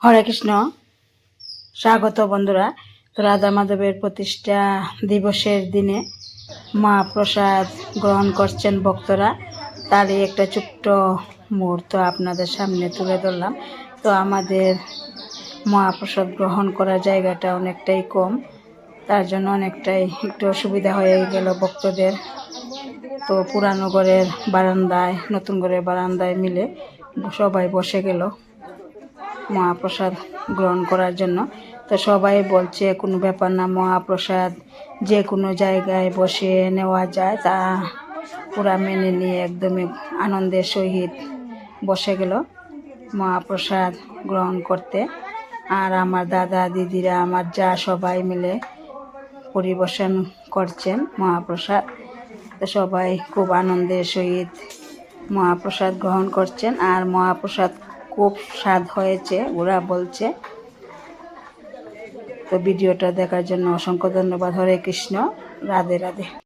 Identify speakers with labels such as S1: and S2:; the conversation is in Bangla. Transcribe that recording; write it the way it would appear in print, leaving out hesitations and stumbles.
S1: হরে কৃষ্ণ। স্বাগত বন্ধুরা। তো রাধা মাধবের প্রতিষ্ঠা দিবসের দিনে মহাপ্রসাদ গ্রহণ করছেন ভক্তরা, তারই একটা ছোট্ট মুহূর্ত আপনাদের সামনে তুলে ধরলাম। তো আমাদের মহাপ্রসাদ গ্রহণ করার জায়গাটা অনেকটাই কম, তার জন্য অনেকটাই একটু অসুবিধা হয়ে গেল ভক্তদের। তো পুরানো ঘরের বারান্দায়, নতুন ঘরের বারান্দায় মিলে সবাই বসে গেল মহাপ্রসাদ গ্রহণ করার জন্য। তো সবাই বলছে কোনো ব্যাপার না, মহাপ্রসাদ যে কোনো জায়গায় বসে নেওয়া যায়, তা পুরা মেনে নিয়ে একদমই আনন্দের সহিত বসে গেল মহাপ্রসাদ গ্রহণ করতে। আর আমার দাদা দিদিরা, আমার যা, সবাই মিলে পরিবেশন করছেন মহাপ্রসাদ। তো সবাই খুব আনন্দের সহিত মহাপ্রসাদ গ্রহণ করছেন, আর মহাপ্রসাদ খুব স্বাদ হয়েছে ওরা বলছে। তো ভিডিওটা দেখার জন্য অসংখ্য ধন্যবাদ। হরে কৃষ্ণ, রাধে রাধে।